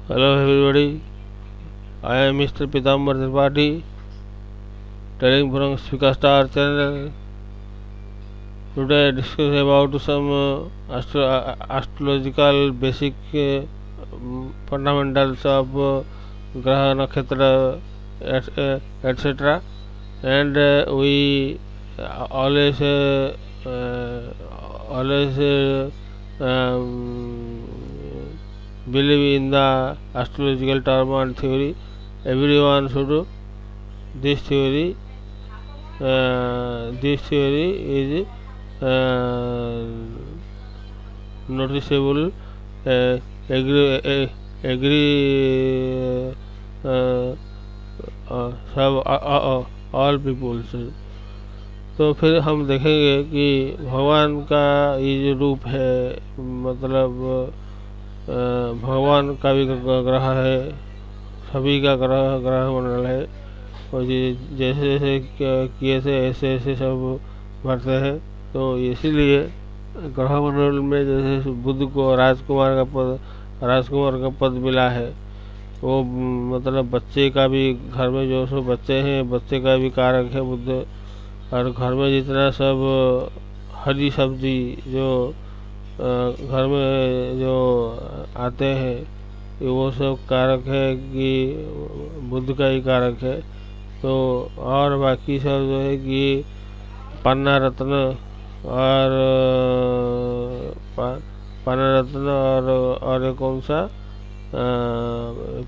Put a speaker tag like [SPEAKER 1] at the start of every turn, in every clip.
[SPEAKER 1] Hello everybody, I am Mr. Pitambar Tripathi, telling from Speaker Star channel. Today I discuss about some astrological basic fundamentals of Graha Nakshatra etc. And we always believe in the astrological term and theory. Everyone should this theory. This theory is noticeable. Agree सब all people's. तो फिर हम देखेंगे कि भगवान का ये जो रूप है, मतलब भगवान का भी ग्रह है, सभी का ग्रह मंडल है, और जैसे जैसे किए से ऐसे ऐसे सब बढ़ते हैं। तो इसीलिए ग्रह मंडल में जैसे बुध को राजकुमार का पद मिला है, वो मतलब बच्चे का भी, घर में जो सो बच्चे हैं, बच्चे का भी कारक है बुध। और घर में जितना सब हरी सब्जी जो घर में जो आते हैं, वो सब कारक है कि बुध का ही कारक है। तो और बाकी सब जो है कि पन्ना रत्न और और कौन सा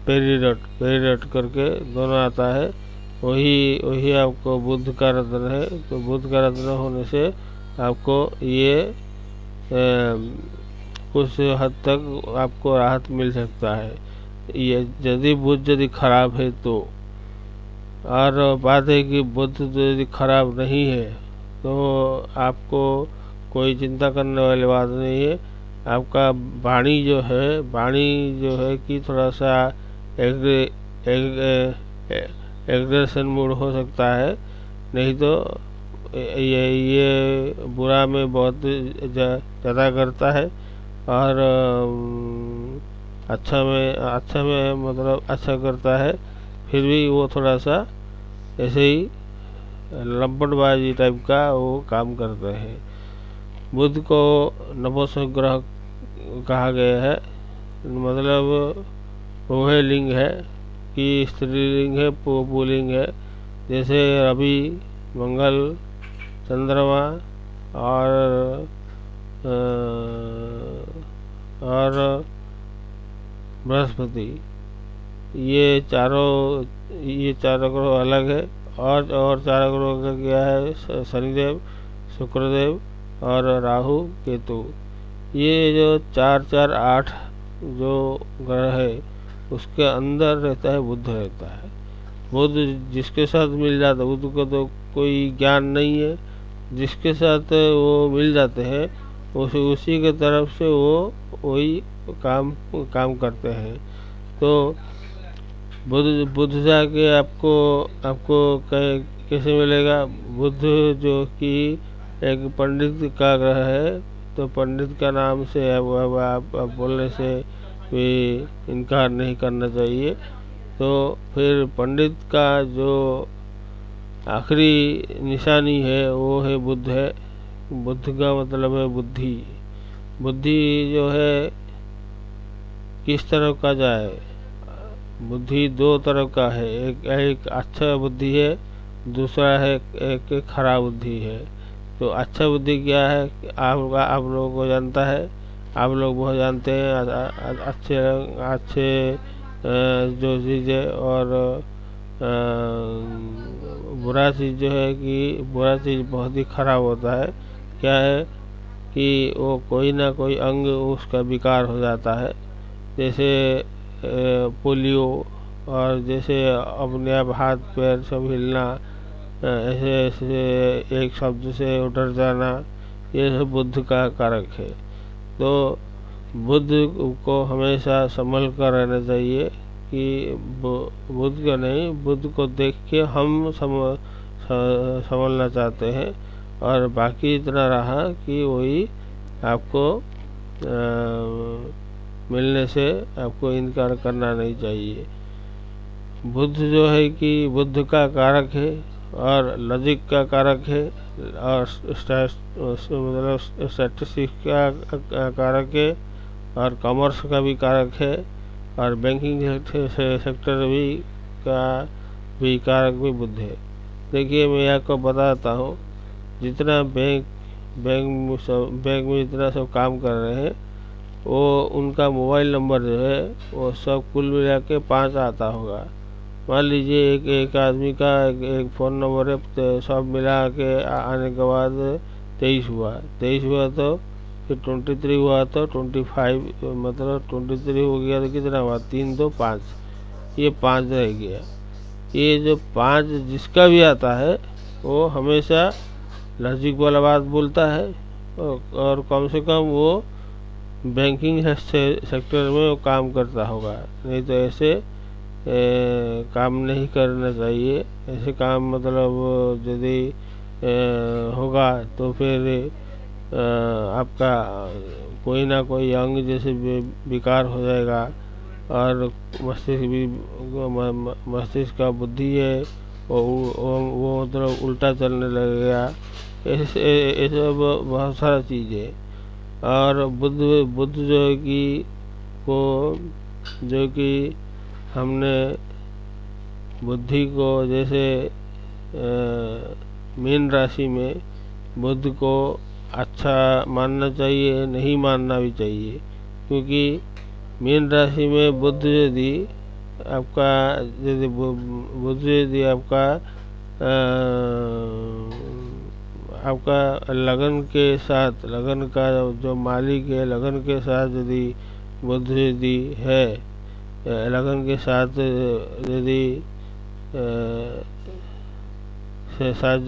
[SPEAKER 1] पेरीडट करके दोनों आता है, वही वही आपको बुध का रत्न है। तो बुध का रत्न होने से आपको ये कुछ हद तक आपको राहत मिल सकता है। ये यदि बुध यदि खराब है तो, और बात है कि बुध तो यदि खराब नहीं है तो आपको कोई चिंता करने वाली बात नहीं है। आपका वाणी जो है कि थोड़ा सा एग्रेशन मूड हो सकता है, नहीं तो ये बुरा में बहुत ज़्यादा करता है, और अच्छा में मतलब अच्छा करता है। फिर भी वो थोड़ा सा ऐसे ही लंपटबाजी टाइप का वो काम करते हैं। बुध को नपुंसक ग्रह कहा गया है, मतलब वह लिंग है कि स्त्रीलिंग है, पुल्लिंग है। जैसे रवि, मंगल, चंद्रमा और बृहस्पति, ये चारों ग्रह अलग है। और चारों ग्रहों का क्या है, शनिदेव, शुक्रदेव और राहु केतु। ये जो 4-4-8 जो ग्रह है, उसके अंदर रहता है बुध रहता है। बुध जिसके साथ मिल जाता है, बुध को तो कोई ज्ञान नहीं है, जिसके साथ वो मिल जाते हैं उसी के तरफ से वो वही काम करते हैं। तो बुध जाके आपको कैसे मिलेगा? बुध जो कि एक पंडित का ग्रह है, तो पंडित का नाम से आप बोलने से भी इनकार नहीं करना चाहिए। तो फिर पंडित का जो आखिरी निशानी है वो है बुध है। बुध का मतलब है बुद्धि। बुद्धि जो है किस तरफ का जाए? बुद्धि दो तरफ का है, एक अच्छा बुद्धि है, दूसरा है एक खराब बुद्धि है। तो अच्छा बुद्धि क्या है आप लोगों को जानता है, आप लोग बहुत जानते हैं। अच्छे जो चीज़ है, और बुरा चीज़ जो है कि बुरा चीज़ बहुत ही खराब होता है। क्या है कि वो कोई ना कोई अंग उसका विकार हो जाता है, जैसे पोलियो, और जैसे अपने आप हाथ पैर सब हिलना, ऐसे ऐसे एक शब्द से उतर जाना, ये सब बुद्ध का कारक है। तो बुद्ध को हमेशा संभल कर रहना चाहिए कि बुद्ध को नहीं, बुद्ध को देख के हम संभलना चाहते हैं। और बाकी इतना रहा कि वही आपको मिलने से आपको इनकार करना नहीं चाहिए। बुध जो है कि बुद्ध का कारक है और लॉजिक का कारक है और मतलब स्टैटिस्टिक्स का कारक है और कॉमर्स का भी कारक है और बैंकिंग सेक्टर भी कारक भी बुध है। देखिए मैं आपको बताता हूँ, जितना बैंक में जितना सब काम कर रहे हैं वो उनका मोबाइल नंबर जो है वो सब कुल मिला के 5 आता होगा। मान लीजिए एक आदमी का एक फ़ोन नंबर है, तो सब मिला के आने के बाद 23 हुआ तो फिर 23 हुआ तो 25, मतलब 23 हो गया तो कितना हुआ, 3 2 5, ये 5 रह गया। ये जो 5 जिसका भी आता है वो हमेशा लॉजिक वाला बात बोलता है और कम से कम वो बैंकिंग सेक्टर में वो काम करता होगा, नहीं तो ऐसे काम नहीं करना चाहिए। ऐसे काम मतलब यदि होगा तो फिर आपका कोई ना कोई अंग जैसे विकार हो जाएगा और मस्तिष्क का बुद्धि है वो मतलब उल्टा चलने लगेगा। ऐसे बहुत सारा चीज़ है। और बुद्ध जो है कि को जो कि हमने बुद्धि को जैसे मीन राशि में बुद्ध को अच्छा मानना चाहिए, नहीं मानना भी चाहिए, क्योंकि मीन राशि में बुद्ध यदि आपका लगन के साथ, लगन का जो मालिक है लगन के साथ यदि बुद्ध यदि है, लगन के साथ यदि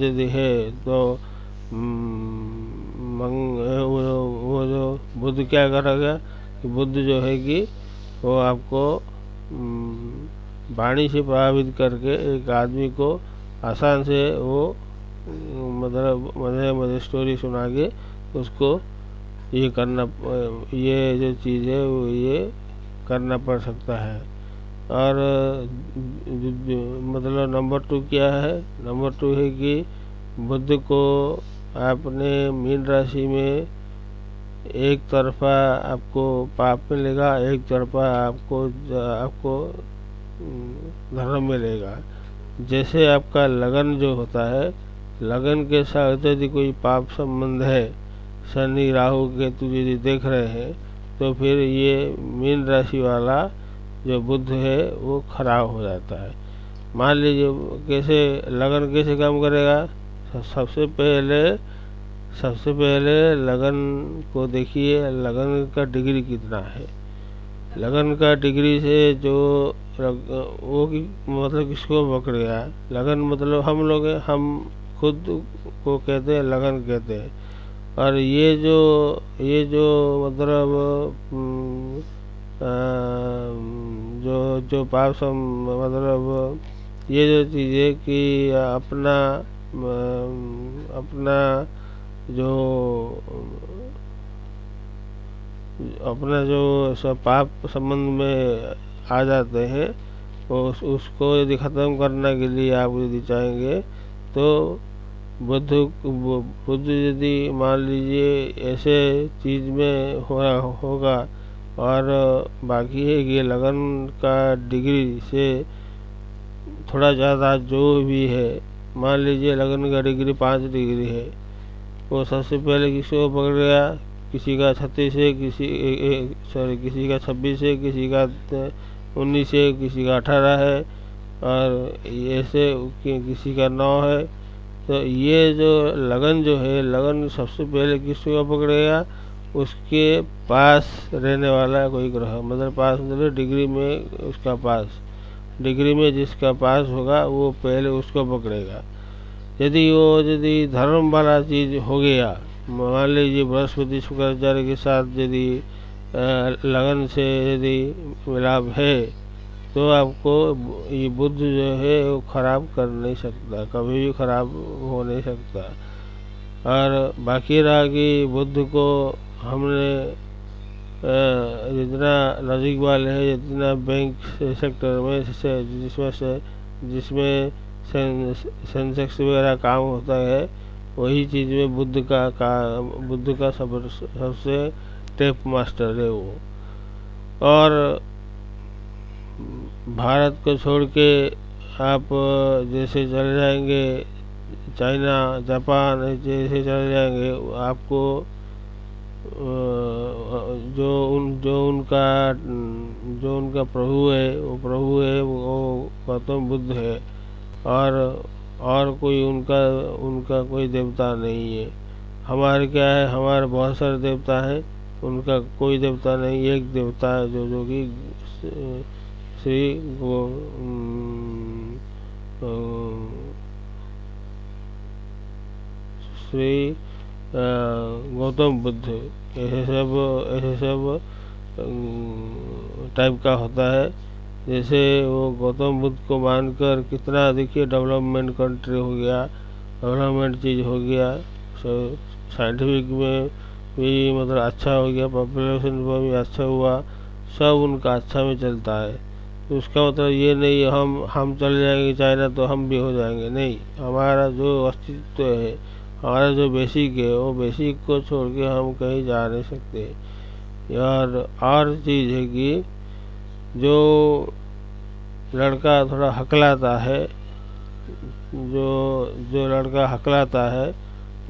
[SPEAKER 1] यदि है तो वो जो बुद्ध क्या करेगा कि बुद्ध जो है कि वो आपको वाणी से प्रभावित करके एक आदमी को आसान से वो मतलब मज़े स्टोरी सुना के उसको ये करना, ये जो चीज़ है वो ये करना पड़ सकता है। और मतलब नंबर 2 क्या है, नंबर 2 है कि बुद्ध को आपने मीन राशि में एक तरफा आपको पाप मिलेगा, एक तरफा आपको धर्म मिलेगा। जैसे आपका लगन जो होता है, लगन के साथ यदि कोई पाप संबंध है, शनि राहु केतु यदि देख रहे हैं, तो फिर ये मीन राशि वाला जो बुद्ध है वो खराब हो जाता है। मान लीजिए कैसे लगन कैसे काम करेगा। सबसे पहले लगन को देखिए, लगन का डिग्री कितना है। लगन का डिग्री से जो वो मतलब किसको पकड़ेगा। लगन मतलब हम खुद को कहते हैं, लगन कहते हैं। और ये जो मतलब जो पाप मतलब ये जो चीज़ें कि अपना जो सब पाप संबंध में आ जाते हैं, उसको यदि ख़त्म करने के लिए आप यदि चाहेंगे तो बुद्ध यदि मान लीजिए ऐसे चीज़ में होगा और बाकी है कि लगन का डिग्री से थोड़ा ज़्यादा जो भी है, मान लीजिए लगन का डिग्री 5 डिग्री है, वो सबसे पहले किसी को पकड़ेगा, किसी का 36 है, किसी का 26 है, किसी का 19 है, किसी का 18 है और ऐसे किसी का 9 है। तो ये जो लगन जो है, लगन सबसे पहले किसको पकड़ेगा, उसके पास रहने वाला कोई ग्रह, मतलब पास मतलब डिग्री में उसका पास, डिग्री में जिसका पास होगा वो पहले उसको पकड़ेगा। यदि धर्म वाला चीज़ हो गया, मान लीजिए बृहस्पति शुक्राचार्य के साथ यदि लगन से यदि मिलाप है, तो आपको ये बुद्ध जो है वो खराब कर नहीं सकता, कभी भी खराब हो नहीं सकता। और बाकी रहा कि बुद्ध को हमने जितना नज़दीक वाले हैं, जितना बैंक सेक्टर में जिसमें सेंसेक्स वगैरह काम होता है, वही चीज़ में बुद्ध का सबसे टेप मास्टर है वो। और भारत को छोड़ के आप जैसे चले जाएंगे चाइना, जापान, जैसे चले जाएंगे, आपको जो उनका प्रभु है, वो गौतम बुद्ध है। और कोई उनका कोई देवता नहीं है। हमारे क्या है, हमारे बहुत सारे देवता हैं, उनका कोई देवता नहीं, एक देवता है जो कि श्री गौतम बुद्ध। ऐसे सब टाइप का होता है। जैसे वो गौतम बुद्ध को मानकर कितना देखिए डेवलपमेंट कंट्री हो गया, डेवलपमेंट चीज़ हो गया, साइंटिफिक में भी मतलब अच्छा हो गया, पॉपुलेशन में भी अच्छा हुआ, सब उनका अच्छा में चलता है। तो उसका मतलब ये नहीं हम चले जाएंगे चाइना तो हम भी हो जाएंगे, नहीं। हमारा जो अस्तित्व है, हमारा जो बेसिक है, वो बेसिक को छोड़ के हम कहीं जा नहीं सकते। और चीज़ है कि जो लड़का थोड़ा हकलाता है, जो लड़का हकलाता है,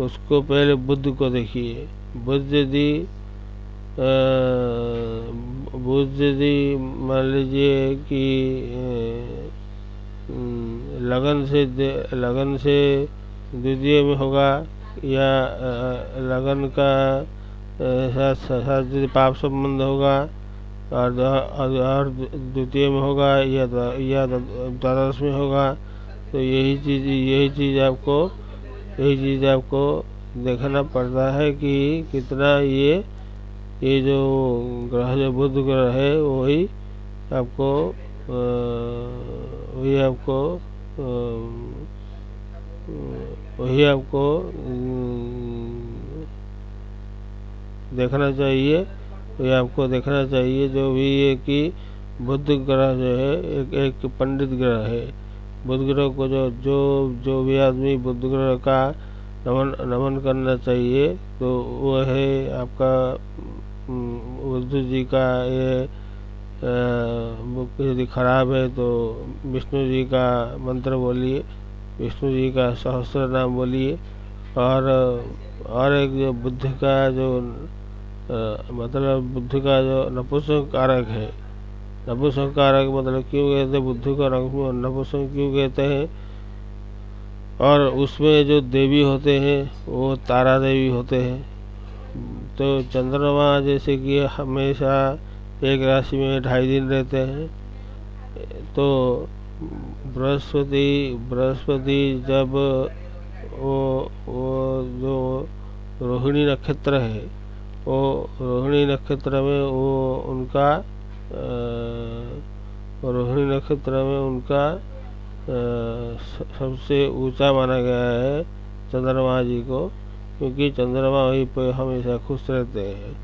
[SPEAKER 1] उसको पहले बुद्ध को देखिए। बुद्ध यदि मान लीजिए कि लगन से द्वितीय में होगा, या लगन का साथ यदि पाप संबंध होगा, और द्वितीय में होगा, या द्वादश में होगा, तो यही चीज़ आपको देखना पड़ता है कि कितना ये जो ग्रह, जो बुध ग्रह है, वही आपको देखना चाहिए। ये आपको देखना चाहिए जो भी है कि बुध ग्रह जो है एक पंडित ग्रह है। बुध ग्रह को जो भी आदमी बुध ग्रह का नमन करना चाहिए, तो वो है आपका बुद्ध जी का ये बुक यदि खराब है तो विष्णु जी का मंत्र बोलिए, विष्णु जी का सहस्त्र नाम बोलिए। और एक जो बुद्ध का जो मतलब बुद्ध का जो नपुंसक कारक है, नपुंसक कारक मतलब क्यों कहते हैं बुद्ध का नपुंसक क्यों कहते हैं? और उसमें जो देवी होते हैं वो तारा देवी होते हैं। तो चंद्रमा जैसे कि हमेशा एक राशि में 2.5 दिन रहते हैं, तो बृहस्पति जब वो जो रोहिणी नक्षत्र है, वो रोहिणी नक्षत्र में रोहिणी नक्षत्र में उनका सबसे ऊंचा माना गया है चंद्रमा जी को, क्योंकि चंद्रमा वहीं पर हमेशा खुश रहते हैं।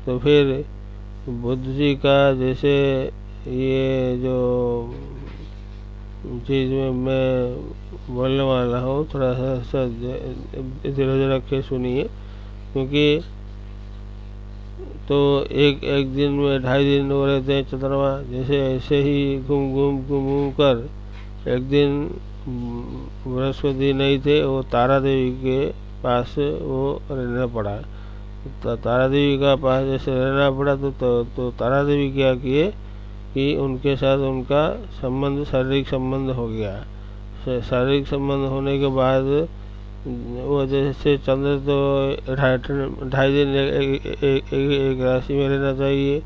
[SPEAKER 1] तो फिर बुद्ध जी का जैसे ये जो चीज़ में मैं बोलने वाला हूँ, थोड़ा सा धीरे रखे सुनिए, क्योंकि तो एक दिन में 2.5 दिन हो रहते हैं चंद्रमा। जैसे ऐसे ही घूम कर एक दिन बृहस्पति नहीं थे, वो तारा देवी के पास वो रहना पड़ा। तो तारा देवी का पास जैसे रहना पड़ा, तो तारा देवी क्या किए कि उनके साथ उनका संबंध, शारीरिक संबंध हो गया। शारीरिक संबंध होने के बाद वो जैसे चंद्र तो 2.5 दिन एक राशि में रहना चाहिए,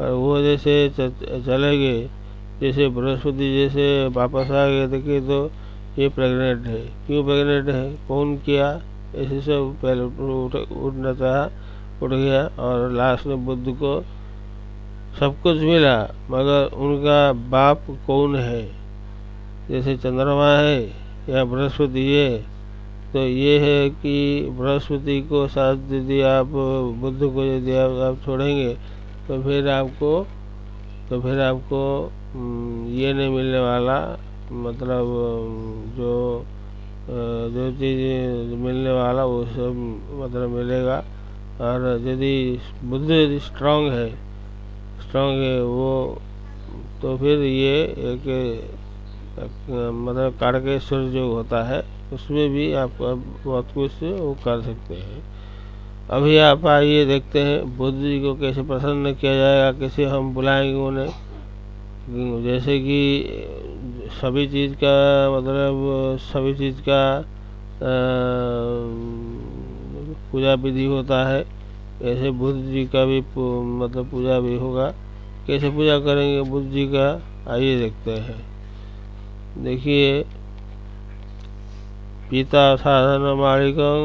[SPEAKER 1] और वो जैसे चले गए, जैसे बृहस्पति जैसे वापस आ गए, देखिए तो ये प्रेग्नेंट है। क्यों प्रेग्नेंट है, कौन किया, ऐसे सब पहले उठना चाहा, उठ गया। और लास्ट में बुद्ध को सब कुछ मिला, मगर उनका बाप कौन है, जैसे चंद्रमा है या बृहस्पति है। तो ये है कि बृहस्पति को साथ यदि आप बुद्ध को यदि आप छोड़ेंगे, तो फिर आपको ये नहीं मिलने वाला, मतलब जो चीज़ मिलने वाला वो सब मतलब मिलेगा। और यदि बुद्ध यदि स्ट्रांग है वो, तो फिर ये मतलब कारकेश्वर जो होता है उसमें भी आप बहुत कुछ वो कर सकते हैं। अभी आप आइए देखते हैं बुद्ध जी को कैसे प्रसन्न किया जाएगा, कैसे हम बुलाएंगे उन्हें। जैसे कि सभी चीज़ का मतलब सभी चीज़ का पूजा विधि होता है, ऐसे बुद्ध जी का भी मतलब पूजा भी होगा। कैसे पूजा करेंगे बुद्ध जी का, आइए देखते हैं। देखिए, पीता साधन मालिकं,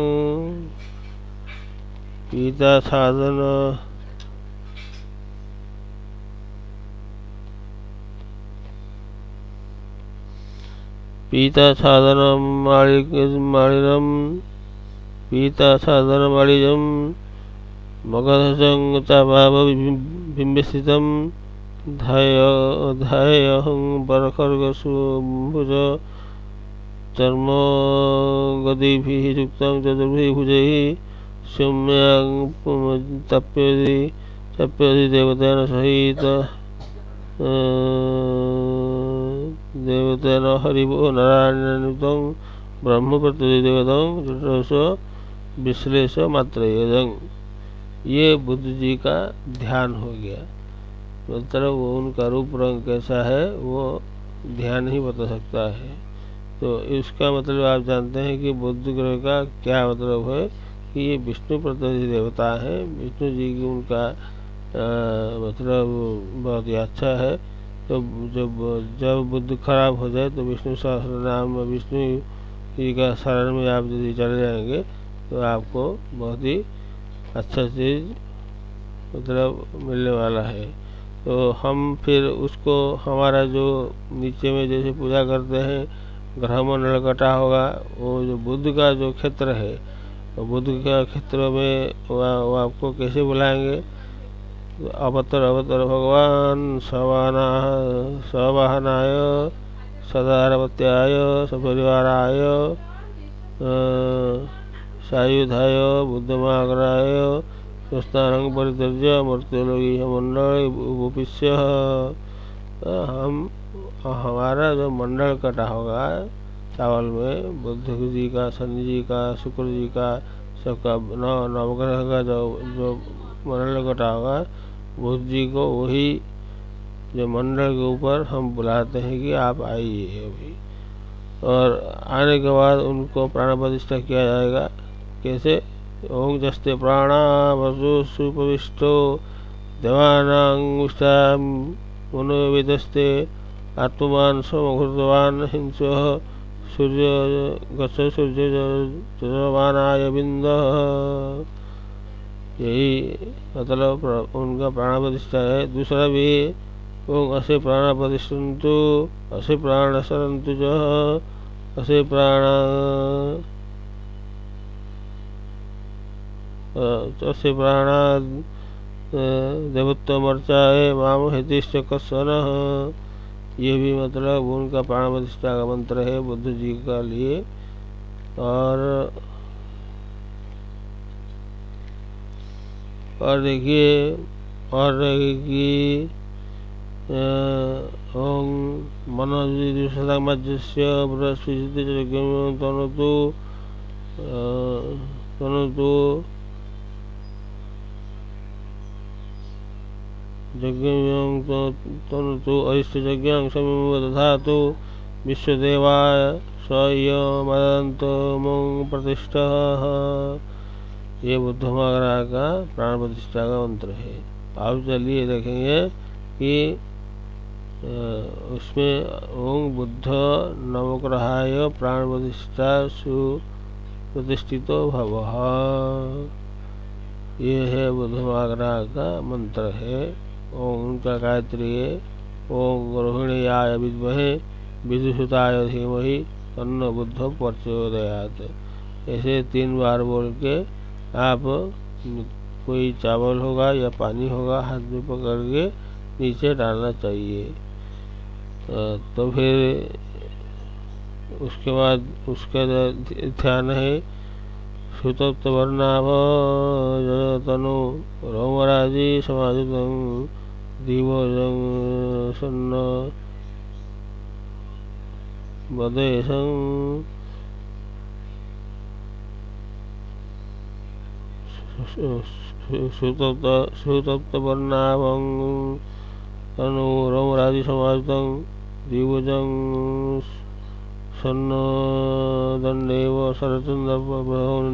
[SPEAKER 1] पीता साधन पीता साधन मालिनम, पीता साधन मालिजम मगधं चापाव बिंबिस्थितं ध्यायहं परखर्गसुभुज चर्मगदिभिः युक्तं चतुर्भिः भुजैः सौम्यं तप्यति देवतेन सहित देवतेन हरिवो नारायणयुतं ब्रह्म प्रतिदेवतं जटोष विश्लेष मात्रयजं। ये बुद्ध जी का ध्यान हो गया। मतलब वो उनका रूप रंग कैसा है वो ध्यान ही बता सकता है। तो इसका मतलब आप जानते हैं कि बुद्ध ग्रह का क्या मतलब है कि ये विष्णु प्रतिनिधि देवता है। विष्णु जी की उनका मतलब बहुत ही अच्छा है। तो जब बुद्ध खराब हो जाए तो विष्णु सहस्त्र नाम विष्णु जी का शरण में आप यदि चले जाएंगे तो आपको बहुत ही अच्छा चीज़ मतलब मिलने वाला है। तो हम फिर उसको हमारा जो नीचे में जैसे पूजा करते हैं ग्रह मंडल कटा होगा, वो जो बुद्ध का जो क्षेत्र है, तो बुद्ध का क्षेत्र में वो आपको कैसे बुलाएंगे। अवतर भगवान सवाहनाय सदारवत्याय सपरिवाराय सायुधाय बुद्धमाग्राय स्वस्थानं परित्यज्य मृत्युलोकी मंडल उपविश्य। हमारा जो मंडल कटा होगा चावल में, बुद्ध जी का, शनि जी का, शुक्र जी का, सबका नवग्रह का जो मंडल कटा होगा, बुद्ध जी को वही जो मंडल के ऊपर हम बुलाते हैं कि आप आइए अभी। और आने के बाद उनको प्राण प्रतिष्ठा किया जाएगा। कैसे? ओम जस्ते प्राणा वसु सुपविष्टो देवानांगुष्टा मनोवेदस्ते आत्मान समघृतवान हिंसः सूर्य गच्छ सूर्य जवानाय बिंद। यही मतलब उनका प्राण प्रतिष्ठा है। दूसरा भी ओम असे प्राण प्रतिष्ठन्तु असे प्राण सरन्तु च असे प्राण असे प्राणा देवत्वमर्चाए माम हितिश्च कश्चन। ये भी मतलब उनका प्राण प्रतिष्ठा का मंत्र है बुद्ध जी का लिए। और देखिए, और रहेगी ओम मनोजिदुषमज्जस्य बृहस्पति तनुतु यज्ञं तनुतु अरिष्टयज्ञं समं दधातु विश्वदेवाय स्वयमदन्तमं प्रतिष्ठः। ये बुद्धमाग्रह का प्राण प्रतिष्ठा का मंत्र है। आप चलिए देखेंगे कि उसमें ओम बुद्ध नवग्रहाय प्राण प्रतिष्ठा सुप्रतिष्ठितो भवः, ये है बुद्धमाग्रह का मंत्र है। ओम उनका गायत्री है। ओम रोहिण्याय विद्महे विदुषुताय धीमहि तन्नो बुद्ध प्रचोदयात्। ऐसे 3 बार बोल के आप कोई चावल होगा या पानी होगा हाथ में पकड़ के नीचे डालना चाहिए। तो फिर उसके बाद उसका ध्यान है सुतप्त वर्णाभ तनु रोमराजी समाजितं दिवोजं सन्न वदेशं सुतप्त वर्णाभं तनु रोमराजी समाजितं दिवोजं सन्न दंडेव शरचंद्रप्रभं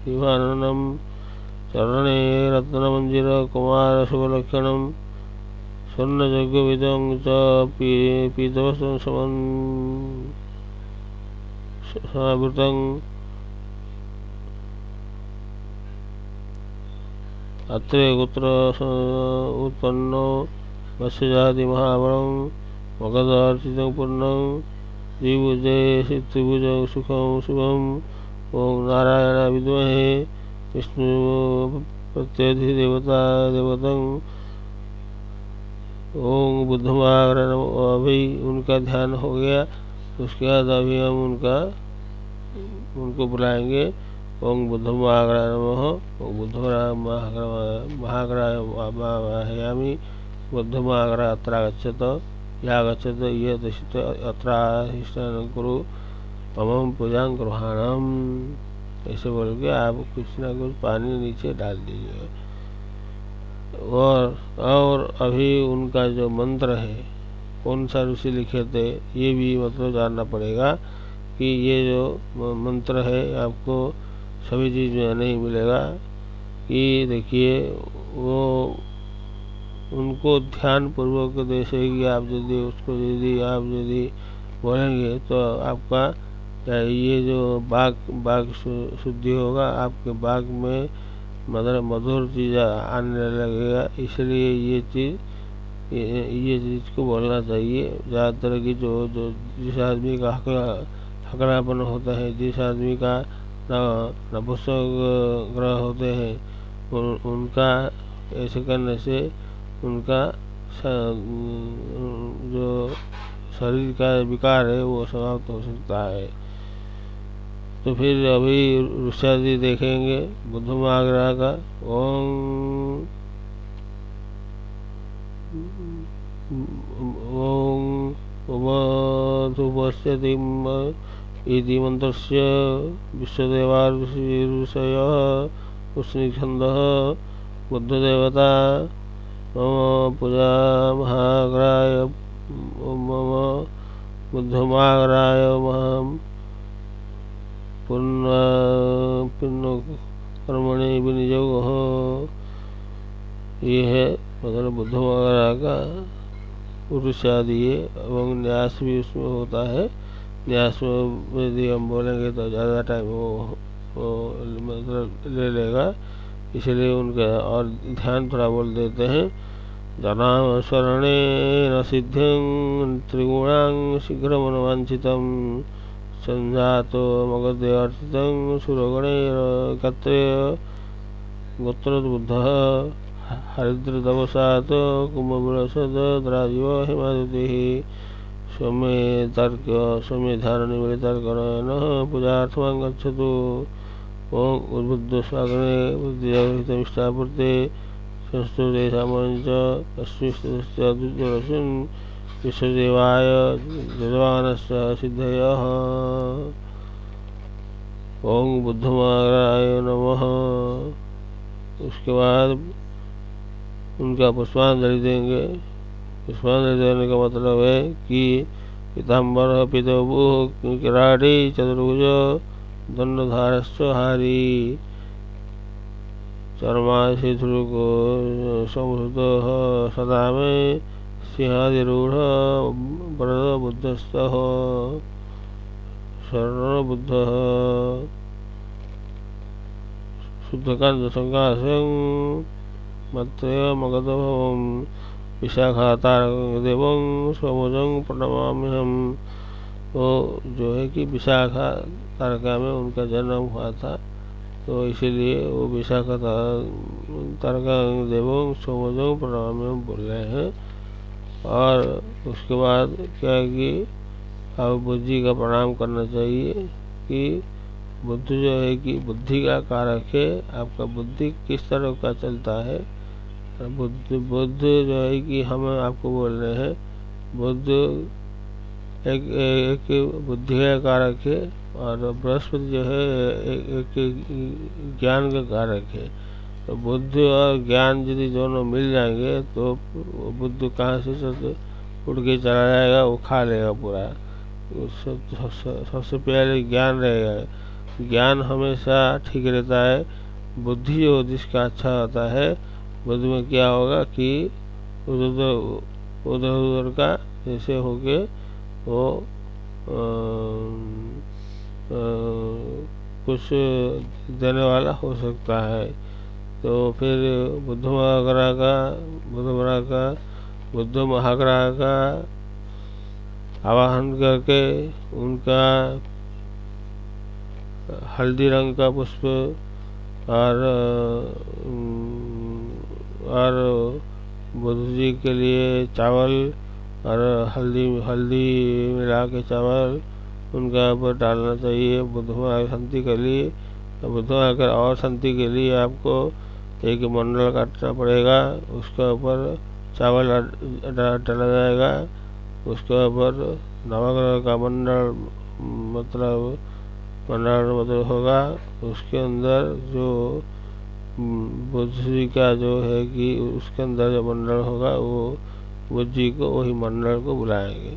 [SPEAKER 1] निवारणं चरणे रत्नमंजिर कुमार शुभलक्षणं स्वर्णजग्गविदं च पीतवस्त्रं समावृतं अत्रे गोत्र उत्पन्नो मत्स्यजाति महाबलं मगधार्चितं पूर्णं द्विभुजे त्रिभुजं सुखं शुभम् ओं नारायण विद्महे विष्णु प्रत्यधिदेवता देवतं ओं बुद्धमाग्र नमः। अभी उनका ध्यान हो गया, उसके बाद अभी हम उनको बुलाएंगे। ओं बुद्धमाग्र नमः। ओं बुद्धमाग्रयामि बुद्धमाग्र अत्र गच्छत या गच्छत ये दशित अत्राधिष्ठानं कुरु मम पूजां गृहाणम। ऐसे बोल के आप कुछ ना कुछ पानी नीचे डाल दीजिए। और अभी उनका जो मंत्र है कौन सा ऋषि लिखे थे ये भी मतलब जानना पड़ेगा कि ये जो मंत्र है आपको सभी चीज़ में नहीं मिलेगा। कि देखिए वो उनको ध्यान पूर्वक देखेगी आप यदि आप बोलेंगे तो आपका ये जो बाग शुद्धि होगा, आपके बाग में मधुर चीज़ आने लगेगा। इसलिए ये चीज़ को बोलना चाहिए। ज़्यादातर की जो जिस आदमी का हकड़ापन होता है, जिस आदमी का नपुंसक ग्रह होते हैं, उनका ऐसे करने से उनका जो शरीर का विकार है वो समाप्त हो सकता है। तो फिर अभी ऋषादि देखेंगे बुद्धमाग्रह का। ओम उपस्थिति इति मंत्रस्य विश्वदेवाऋषयः उष्णिछन्दः बुद्धदेवता मम पूजा महाग्राय मम बुद्धमाग्राय महं पुण्य कर्मणि विनियोगः। ये है मतलब बुद्धमाग्रह का पुरुषादि है। एवं न्यास भी उसमें होता है। न्यास में यदि हम बोलेंगे तो ज़्यादा टाइम वो मतलब ले लेगा, इसलिए उनका और ध्यान थोड़ा बोल देते हैं। जनाम स्मरणे न सिद्धिं त्रिगुणां शीघ्रमनुवांछितं संजातो मगधेऽर्चितं सुरगणैर्गत्रे गोत्रोद्बुद्धः हरिद्रतपसात् कुम्भविलसद्राजीव हिमादितिः सौम्ये ध्याननिमिलितर्कणेन पूजार्थं गच्छतु। ओं उद्बुद्धस्वाग्ने बुद्धिजागृतमिष्टापूर्ते संस्तुते सामञ्च अस्मिष्टस्याद्विद्वरसिन् विश्वदेवाय जजमानस्य सिद्धयः। ओं बुद्धमाग्रहाय नमः। उसके बाद उनका पुष्पांजलि देंगे। पुष्पांजलि देने का मतलब है कि पीताम्बर पीतभूः किराटी चतुर्भुज दंडधारश्च हारी चर्माशिधृको संहृतः सदा मे सिंहादिरूढ़ वरद बुद्धस्तः शरणबुद्धः शुद्धकांत संकाशं मत्तय मगधभवं विशाखातारकं देवं स्वमुजं प्रणमाम्यहम्। तो जो है कि विशाखा तारका में उनका जन्म हुआ था, तो इसीलिए वो विशाखा तारका देवों सोमोजों प्रणाम बोल रहे हैं। और उसके बाद क्या है कि अब बुद्ध जी का प्रणाम करना चाहिए कि बुद्ध जो है कि बुद्धि का कारक है। आपका बुद्धि किस तरह का चलता है, बुद्ध जो है कि हम आपको बोल रहे हैं बुद्ध एक बुद्धि का कारक है और बृहस्पति जो है एक ज्ञान का कारक है। तो बुद्ध और ज्ञान यदि दोनों मिल जाएंगे तो बुद्ध कहाँ से उड़ के चला जाएगा, वो खा लेगा पूरा। सबसे पहले ज्ञान रहेगा, ज्ञान हमेशा ठीक रहता है। बुद्धि जो जिसका अच्छा होता है, बुद्ध में क्या होगा कि उधर उधर का जैसे होके वो कुछ देने वाला हो सकता है। तो फिर बुद्ध महाग्रह का आवाहन करके उनका हल्दी रंग का पुष्प और बुद्ध जी के लिए चावल और हल्दी मिला के चावल उनका ऊपर डालना चाहिए बुद्ध महाराज शांति के लिए। बुद्ध महाराज और शांति के लिए आपको एक मंडल काटना पड़ेगा, उसके ऊपर चावल डाला जाएगा, उसके ऊपर नवग्रह का मंडल होगा। उसके अंदर जो बुद्ध जी का जो है कि उसके अंदर जो मंडल होगा वो बुद्ध जी को वही मंडल को बुलाएंगे।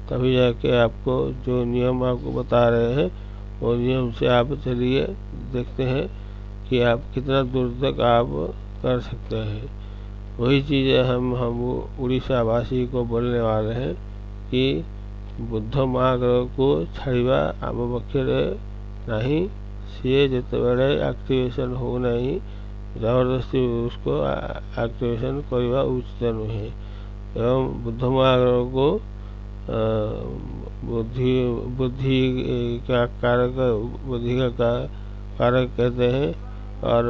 [SPEAKER 1] तभी जाके आपको जो नियम आपको बता रहे हैं वो नियम से आप चलिए, देखते हैं कि आप कितना दूर तक आप कर सकते हैं। वही चीज़ें हम उड़ीसा वासी को बोलने वाले हैं कि बुद्ध महाग्रह को छाड़वा आम पक्षे नहीं, सी जितेबाला एक्टिवेशन हो नहीं, जबरदस्ती उसको एक्टिवेशन करवा उचित नुहे। एवं बुद्ध महाग्रह को बुद्धि का कारक कहते हैं। और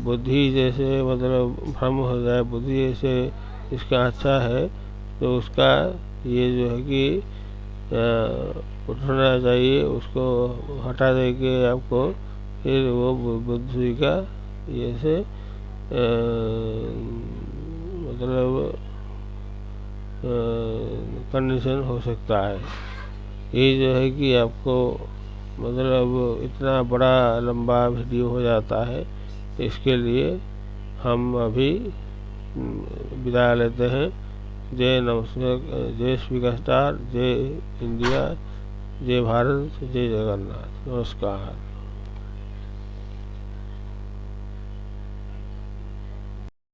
[SPEAKER 1] बुद्धि जैसे मतलब भ्रम हो जाए, बुद्धि जैसे इसका अच्छा है तो उसका ये जो है कि उठना चाहिए, उसको हटा दे के आपको फिर वो बुद्धि का ये से मतलब कंडीशन हो सकता है। ये जो है कि आपको मतलब इतना बड़ा लंबा वीडियो हो जाता है, इसके लिए हम अभी विदा लेते हैं। जय नमस्कार, जय स्पीकर स्टार, जय इंडिया, जय भारत, जय जगन्नाथ। नमस्कार।